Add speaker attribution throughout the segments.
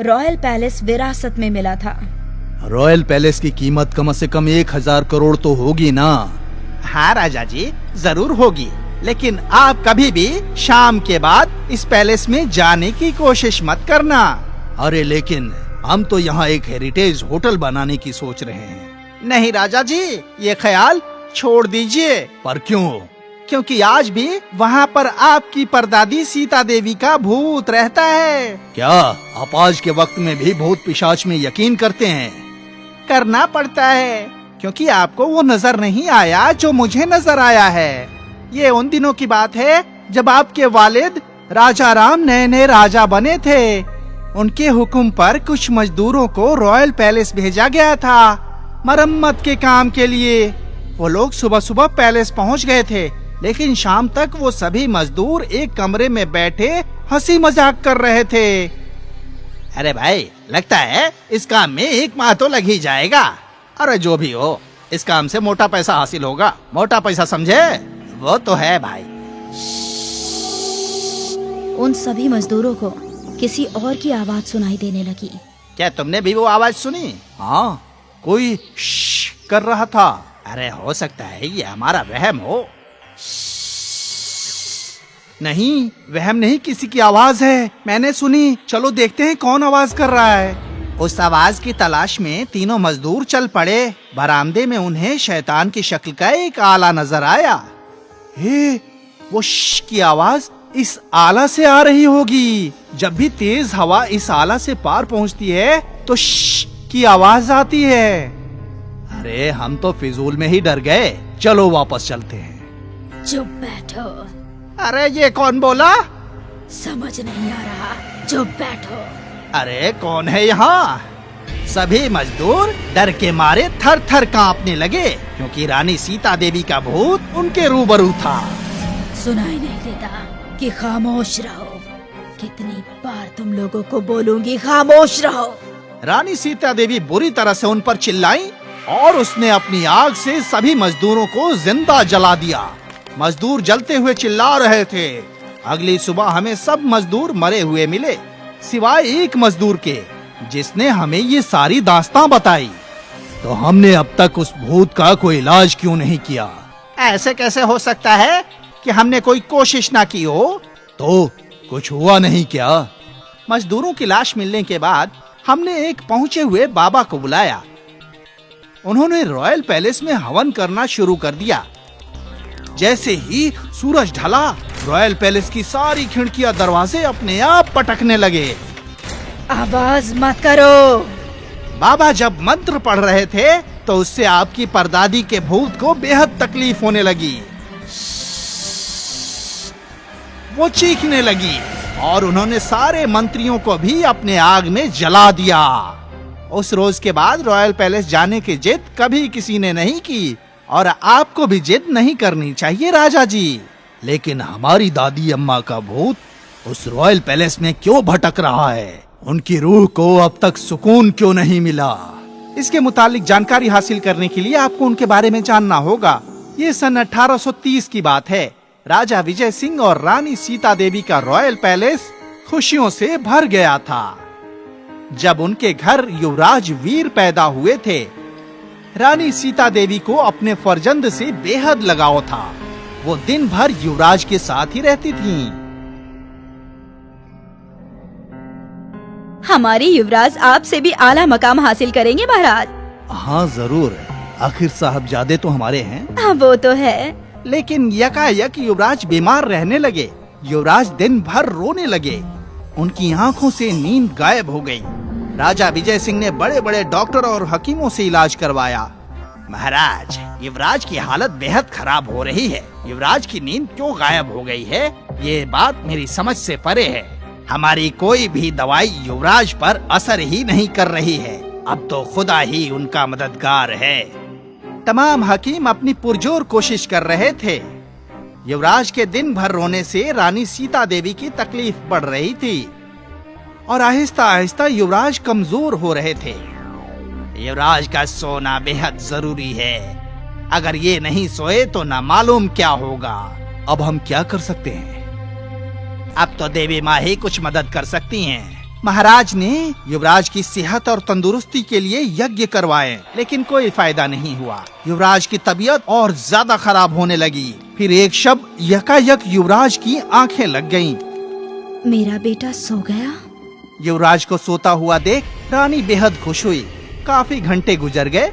Speaker 1: Royal palace विरासत में मिला था।
Speaker 2: रॉयल पैलेस की कीमत कम से कम 1000 करोड़ तो होगी ना?
Speaker 3: हाँ राजा जी, जरूर होगी, लेकिन आप कभी भी शाम के बाद इस पैलेस में जाने की कोशिश मत करना।
Speaker 2: अरे लेकिन हम तो यहाँ एक हेरिटेज होटल बनाने की सोच रहे हैं।
Speaker 3: नहीं राजा जी, ये ख्याल छोड़ दीजिए।
Speaker 2: पर क्यों?
Speaker 3: क्योंकि आज भी वहाँ पर आपकी परदादी सीता देवी का भूत रहता है।
Speaker 2: क्या आप आज के वक्त में भी भूत पिशाच में यकीन करते हैं?
Speaker 3: करना पड़ता है, क्योंकि आपको वो नजर नहीं आया जो मुझे नजर आया है। ये उन दिनों की बात है जब आपके वालिद राजा राम नए नए राजा बने थे। उनके हुक्म पर कुछ मजदूरों को रॉयल पैलेस भेजा गया था मरम्मत के काम के लिए। वो लोग सुबह सुबह पैलेस पहुंच गए थे, लेकिन शाम तक वो सभी मजदूर एक कमरे में बैठे हंसी मजाक कर रहे थे। अरे भाई, लगता है इस काम में 1 माह तो लग ही जाएगा। अरे जो भी हो, इस काम से मोटा पैसा हासिल होगा। मोटा पैसा समझे? वो तो है भाई।
Speaker 1: उन सभी मजदूरों को किसी और की आवाज सुनाई देने लगी।
Speaker 3: क्या तुमने भी वो आवाज सुनी?
Speaker 2: हाँ, कोई श्श कर रहा था।
Speaker 3: अरे हो सकता है ये हमारा वहम हो।
Speaker 2: नहीं, वहम नहीं, किसी की आवाज है, मैंने सुनी। चलो देखते हैं कौन आवाज कर रहा है।
Speaker 3: उस आवाज की तलाश में तीनों मजदूर चल पड़े। बरामदे में उन्हें शैतान की शक्ल का एक आला नजर आया।
Speaker 2: हे, वो श्श की आवाज इस आला से आ रही होगी। जब भी तेज हवा इस आला से पार पहुंचती है तो श्श की आवाज आती है। अरे हम तो फिजूल में ही डर गए। चलो वापस चलते हैं।
Speaker 1: चुप बैठो।
Speaker 3: अरे ये कौन बोला?
Speaker 1: समझ नहीं आ रहा, चुप बैठो।
Speaker 3: अरे कौन है यहाँ? सभी मजदूर डर के मारे थर थर कांपने लगे, क्योंकि रानी सीता देवी का भूत उनके रूबरू था।
Speaker 1: सुनाई नहीं देता कि खामोश रहो। कितनी बार तुम लोगों को बोलूंगी, खामोश रहो।
Speaker 3: रानी सीता देवी बुरी तरह से उन पर चिल्लाई और उसने अपनी आग से सभी मजदूरों को जिंदा जला दिया। मजदूर जलते हुए चिल्ला रहे थे। अगली सुबह हमें सब मजदूर मरे हुए मिले, सिवाय एक मजदूर के, जिसने हमें ये सारी दास्तां बताई।
Speaker 2: तो हमने अब तक उस भूत का कोई इलाज क्यों नहीं किया?
Speaker 3: ऐसे कैसे हो सकता है कि हमने कोई कोशिश ना की हो?
Speaker 2: तो कुछ हुआ नहीं क्या?
Speaker 3: मजदूरों की लाश मिलने के बाद हमने एक पहुंचे हुए बाबा को बुलाया। उन्होंने रॉयल पैलेस में हवन करना शुरू कर दिया। जैसे ही सूरज ढला, रॉयल पैलेस की सारी खिड़कियां दरवाजे अपने आप पटकने लगे।
Speaker 1: आवाज मत करो।
Speaker 3: बाबा जब मंत्र पढ़ रहे थे तो उससे आपकी परदादी के भूत को बेहद तकलीफ होने लगी। वो चीखने लगी और उन्होंने सारे मंत्रियों को भी अपने आग में जला दिया। उस रोज के बाद रॉयल पैलेस जाने की जिद कभी किसी ने नहीं की, और आपको भी जिद नहीं करनी चाहिए राजा जी।
Speaker 2: लेकिन हमारी दादी अम्मा का भूत उस रॉयल पैलेस में क्यों भटक रहा है? उनकी रूह को अब तक सुकून क्यों नहीं मिला?
Speaker 3: इसके मुतालिक जानकारी हासिल करने के लिए आपको उनके बारे में जानना होगा। ये सन 1830 की बात है। राजा विजय सिंह और रानी सीता देवी का रॉयल पैलेस खुशियों से भर गया था। जब उनके घर युवराज वीर पैदा हुए थे, रानी सीता देवी को अपने फर्जंद से बेहद लगाव था। वो दिन भर युवराज के साथ ही रहती थीं।
Speaker 1: हमारी युवराज आपसे भी आला मकाम हासिल करेंगे महाराज।
Speaker 2: हाँ जरूर, आखिर साहबजादे तो हमारे हैं।
Speaker 1: हाँ वो तो है।
Speaker 3: लेकिन यकायक युवराज बीमार रहने लगे। युवराज दिन भर रोने लगे। उनकी आंखों से नींद गायब हो गई। राजा विजय सिंह ने बड़े बड़े डॉक्टर और हकीमों से इलाज करवाया। महाराज, युवराज की हालत बेहद खराब हो रही है। युवराज की नींद क्यों गायब हो गई है, ये बात मेरी समझ से परे है। हमारी कोई भी दवाई युवराज पर असर ही नहीं कर रही है। अब तो खुदा ही उनका मददगार है। तमाम हकीम अपनी पुरजोर कोशिश कर रहे थे। युवराज के दिन भर रोने से रानी सीता देवी की तकलीफ बढ़ रही थी और आहिस्ता आहिस्ता युवराज कमजोर हो रहे थे। युवराज का सोना बेहद जरूरी है। अगर ये नहीं सोए तो ना मालूम क्या होगा।
Speaker 2: अब हम क्या कर सकते हैं?
Speaker 3: अब तो देवी माँ ही कुछ मदद कर सकती हैं। महाराज ने युवराज की सेहत और तंदुरुस्ती के लिए यज्ञ करवाए, लेकिन कोई फायदा नहीं हुआ। युवराज की तबीयत और ज्यादा खराब होने लगी। फिर एक शब्द यकायक युवराज की आंखें लग गईं।
Speaker 1: मेरा बेटा सो गया।
Speaker 3: युवराज को सोता हुआ देख रानी बेहद खुश हुई। काफी घंटे गुजर गए।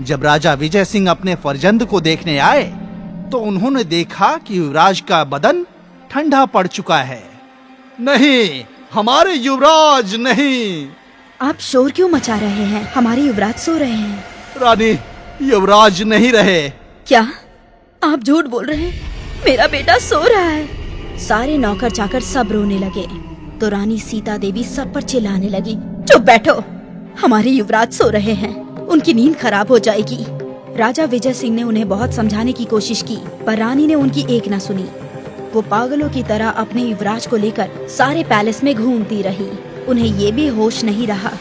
Speaker 3: जब राजा विजय सिंह अपने फर्जंद को देखने आए तो उन्होंने देखा कि युवराज का बदन ठंडा पड़ चुका है। नहीं, हमारे युवराज नहीं।
Speaker 1: आप शोर क्यों मचा रहे हैं? हमारे युवराज सो रहे हैं।
Speaker 3: रानी, युवराज नहीं रहे।
Speaker 1: क्या आप झूठ बोल रहे हैं? मेरा बेटा सो रहा है। सारे नौकर चाकर सब रोने लगे तो रानी सीता देवी सब पर चिल्लाने लगी, चुप बैठो, हमारे युवराज सो रहे हैं, उनकी नींद खराब हो जाएगी। राजा विजय सिंह ने उन्हें बहुत समझाने की कोशिश की, पर रानी ने उनकी एक न सुनी। वो पागलों की तरह अपने युवराज को लेकर सारे पैलेस में घूमती रही। उन्हें ये भी होश नहीं रहा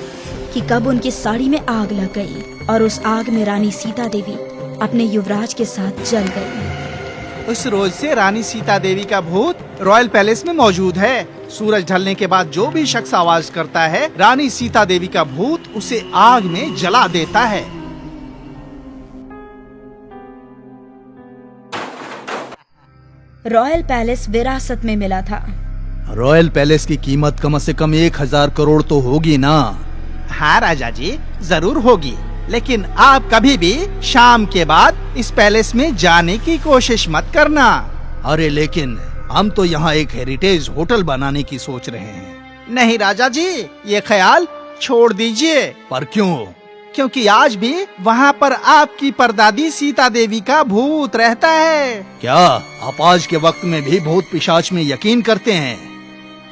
Speaker 1: कि कब उनकी साड़ी में आग लग गई और उस आग में रानी सीता देवी अपने युवराज के साथ जल गई।
Speaker 3: उस रोज से रानी सीता देवी का भूत रॉयल पैलेस में मौजूद है। सूरज ढलने के बाद जो भी शख्स आवाज करता है, रानी सीता देवी का भूत उसे आग में जला देता है।
Speaker 1: रॉयल पैलेस विरासत में मिला था।
Speaker 3: रॉयल पैलेस की कीमत कम से कम 1000 करोड़ तो होगी ना? हाँ राजा जी, जरूर होगी, लेकिन आप कभी भी शाम के बाद इस पैलेस में जाने की कोशिश मत करना। अरे लेकिन हम तो यहाँ एक हेरिटेज होटल बनाने की सोच रहे हैं। नहीं राजा जी, ये ख्याल छोड़ दीजिए। पर क्यों? क्योंकि आज भी वहाँ पर आपकी परदादी सीता देवी का भूत रहता है। क्या आप आज के वक्त में भी भूत पिशाच में यकीन करते हैं?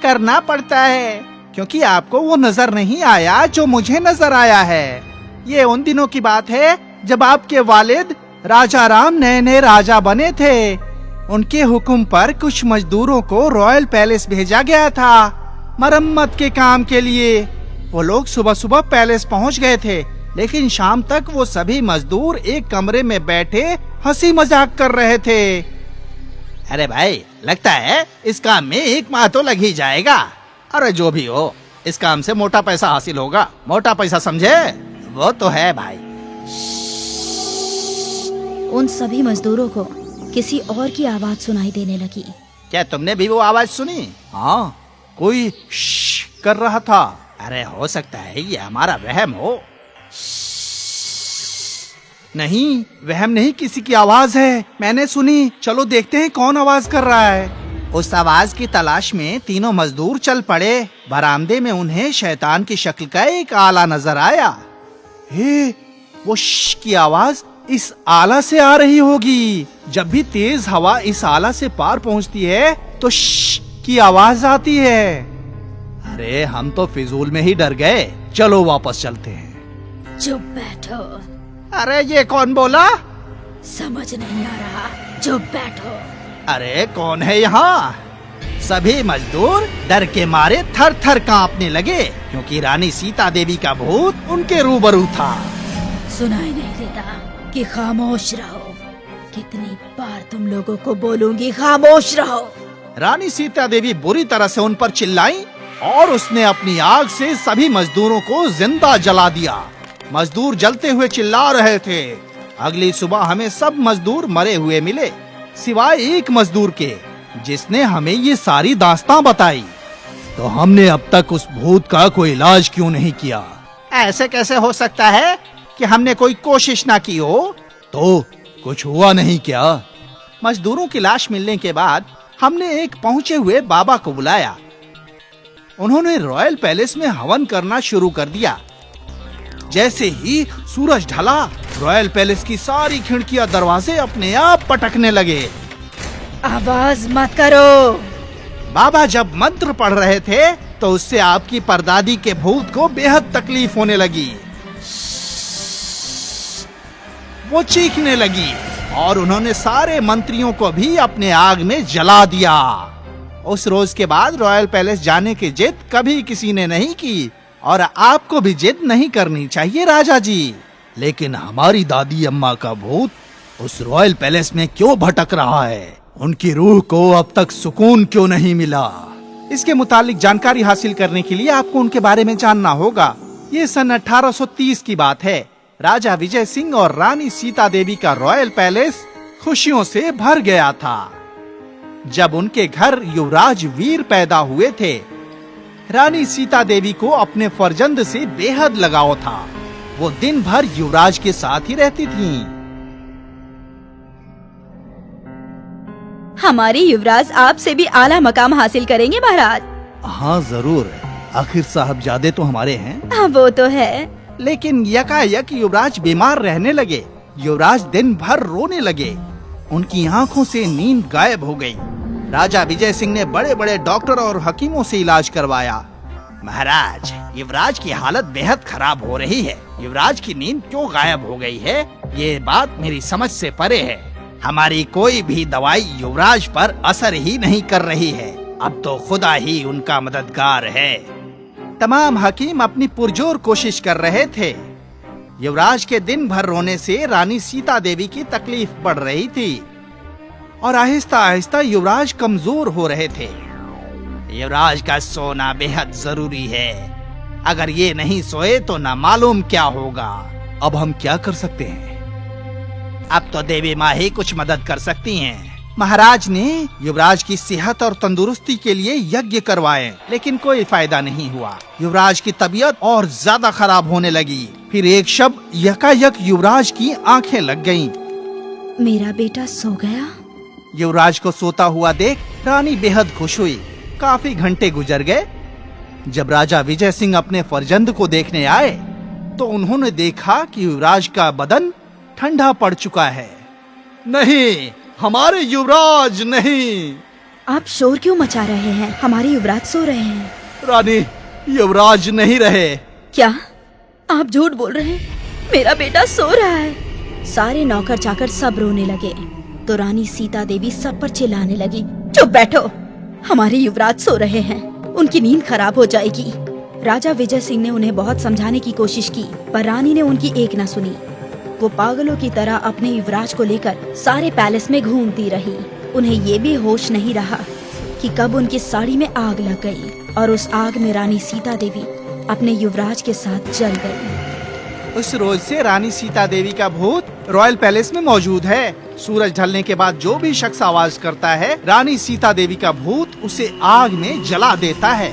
Speaker 3: करना पड़ता है, क्योंकि आपको वो नजर नहीं आया जो मुझे नजर आया है। ये उन दिनों की बात है जब आपके वालिद राजा राम नए नए राजा बने थे। उनके हुक्म पर कुछ मजदूरों को रॉयल पैलेस भेजा गया था मरम्मत के काम के लिए। वो लोग सुबह सुबह पैलेस पहुंच गए थे, लेकिन शाम तक वो सभी मजदूर एक कमरे में बैठे हंसी मजाक कर रहे थे। अरे भाई, लगता है इस काम में 1 माह तो लग ही जाएगा। अरे जो भी हो, इस काम से मोटा पैसा हासिल होगा। मोटा पैसा समझे? वो तो है भाई।
Speaker 1: उन सभी मजदूरों को किसी और की आवाज सुनाई देने लगी।
Speaker 3: क्या तुमने भी वो आवाज सुनी? हाँ, कोई श्श कर रहा था। अरे हो सकता है ये हमारा वहम हो। नहीं, वहम नहीं, किसी की आवाज है, मैंने सुनी। चलो देखते हैं कौन आवाज कर रहा है। उस आवाज की तलाश में तीनों मजदूर चल पड़े। बरामदे में उन्हें शैतान की शक्ल का एक आला नजर आया। हे, वो श्श की आवाज इस आला से आ रही होगी। जब भी तेज हवा इस आला से पार पहुंचती है तो श्श की आवाज आती है। अरे हम तो फिजूल में ही डर गए, चलो वापस चलते हैं।
Speaker 1: चुप बैठो।
Speaker 3: अरे ये कौन बोला?
Speaker 1: समझ नहीं आ रहा, चुप बैठो।
Speaker 3: अरे कौन है यहाँ? सभी मजदूर डर के मारे थर थर कांपने लगे, क्योंकि रानी सीता देवी का भूत उनके रूबरू था।
Speaker 1: सुनाई नहीं देता कि खामोश रहो। कितनी बार तुम लोगों को बोलूंगी, खामोश रहो।
Speaker 3: रानी सीता देवी बुरी तरह से उन पर चिल्लाई और उसने अपनी आग से सभी मजदूरों को जिंदा जला दिया। मजदूर जलते हुए चिल्ला रहे थे। अगली सुबह हमें सब मजदूर मरे हुए मिले, सिवाय एक मजदूर के, जिसने हमें ये सारी दास्तां बताई। तो हमने अब तक उस भूत का कोई इलाज क्यों नहीं किया? ऐसे कैसे हो सकता है कि हमने कोई कोशिश ना की हो? तो कुछ हुआ नहीं क्या? मजदूरों की लाश मिलने के बाद हमने एक पहुंचे हुए बाबा को बुलाया। उन्होंने रॉयल पैलेस में हवन करना शुरू कर दिया। जैसे ही सूरज ढला, रॉयल पैलेस की सारी खिड़कियां दरवाजे अपने आप पटकने लगे।
Speaker 1: आवाज मत करो।
Speaker 3: बाबा जब मंत्र पढ़ रहे थे तो उससे आपकी परदादी के भूत को बेहद तकलीफ होने लगी। वो चीखने लगी और उन्होंने सारे मंत्रियों को भी अपने आग में जला दिया। उस रोज के बाद रॉयल पैलेस जाने की जिद कभी किसी ने नहीं की, और आपको भी जिद नहीं करनी चाहिए राजा जी। लेकिन हमारी दादी अम्मा का भूत उस रॉयल पैलेस में क्यों भटक रहा है? उनकी रूह को अब तक सुकून क्यों नहीं मिला?
Speaker 2: इसके मुतालिक जानकारी हासिल करने के लिए आपको उनके बारे में जानना होगा। ये सन 1830 की बात है। राजा विजय सिंह और रानी सीता देवी का रॉयल पैलेस खुशियों से भर गया था। जब उनके घर युवराज वीर पैदा हुए थे, रानी सीता देवी को अपने फर्जंद से बेहद लगाव था। वो दिन भर युवराज के साथ ही रहती थीं।
Speaker 1: हमारे युवराज आपसे भी आला मकाम हासिल करेंगे महाराज।
Speaker 3: हाँ जरूर, आखिर साहबजादे तो हमारे हैं।
Speaker 1: हाँ, वो तो है।
Speaker 2: लेकिन यकायक युवराज बीमार रहने लगे। युवराज दिन भर रोने लगे। उनकी आंखों से नींद गायब हो गई। राजा विजय सिंह ने बड़े बड़े डॉक्टर और हकीमों से इलाज करवाया। महाराज, युवराज की हालत बेहद खराब हो रही है। युवराज की नींद क्यों गायब हो गई है, ये बात मेरी समझ से परे है। हमारी कोई भी दवाई युवराज पर असर ही नहीं कर रही है। अब तो खुदा ही उनका मददगार है। तमाम हकीम अपनी पुरजोर कोशिश कर रहे थे। युवराज के दिन भर रोने से रानी सीता देवी की तकलीफ बढ़ रही थी और आहिस्ता आहिस्ता युवराज कमजोर हो रहे थे। युवराज का सोना बेहद जरूरी है। अगर ये नहीं सोए तो ना मालूम क्या होगा।
Speaker 3: अब हम क्या कर सकते हैं?
Speaker 2: अब तो देवी माँ ही कुछ मदद कर सकती हैं। महाराज ने युवराज की सेहत और तंदुरुस्ती के लिए यज्ञ करवाए, लेकिन कोई फायदा नहीं हुआ। युवराज की तबीयत और ज्यादा खराब होने लगी। फिर एक शब यकायक युवराज की आंखें लग गईं।
Speaker 1: मेरा बेटा सो गया।
Speaker 2: युवराज को सोता हुआ देख रानी बेहद खुश हुई। काफी घंटे गुजर गए। जब राजा विजय सिंह अपने फर्जंद को देखने आए तो उन्होंने देखा कि युवराज का बदन ठंडा पड़ चुका है। नहीं, हमारे युवराज नहीं।
Speaker 1: आप शोर क्यों मचा रहे हैं? हमारे युवराज सो रहे हैं।
Speaker 2: रानी, युवराज नहीं रहे।
Speaker 1: क्या आप झूठ बोल रहे हैं? मेरा बेटा सो रहा है। सारे नौकर चाकर सब रोने लगे तो रानी सीता देवी सब पर चिल्लाने लगी, चुप बैठो, हमारे युवराज सो रहे हैं, उनकी नींद खराब हो जाएगी। राजा विजय सिंह ने उन्हें बहुत समझाने की कोशिश की, पर रानी ने उनकी एक न सुनी। वो पागलों की तरह अपने युवराज को लेकर सारे पैलेस में घूमती रही। उन्हें ये भी होश नहीं रहा कि कब उनकी साड़ी में आग लग गई और उस आग में रानी सीता देवी अपने युवराज के साथ जल गई।
Speaker 2: उस रोज से रानी सीता देवी का भूत रॉयल पैलेस में मौजूद है। सूरज ढलने के बाद जो भी शख्स आवाज करता है, रानी सीता देवी का भूत उसे आग में जला देता है।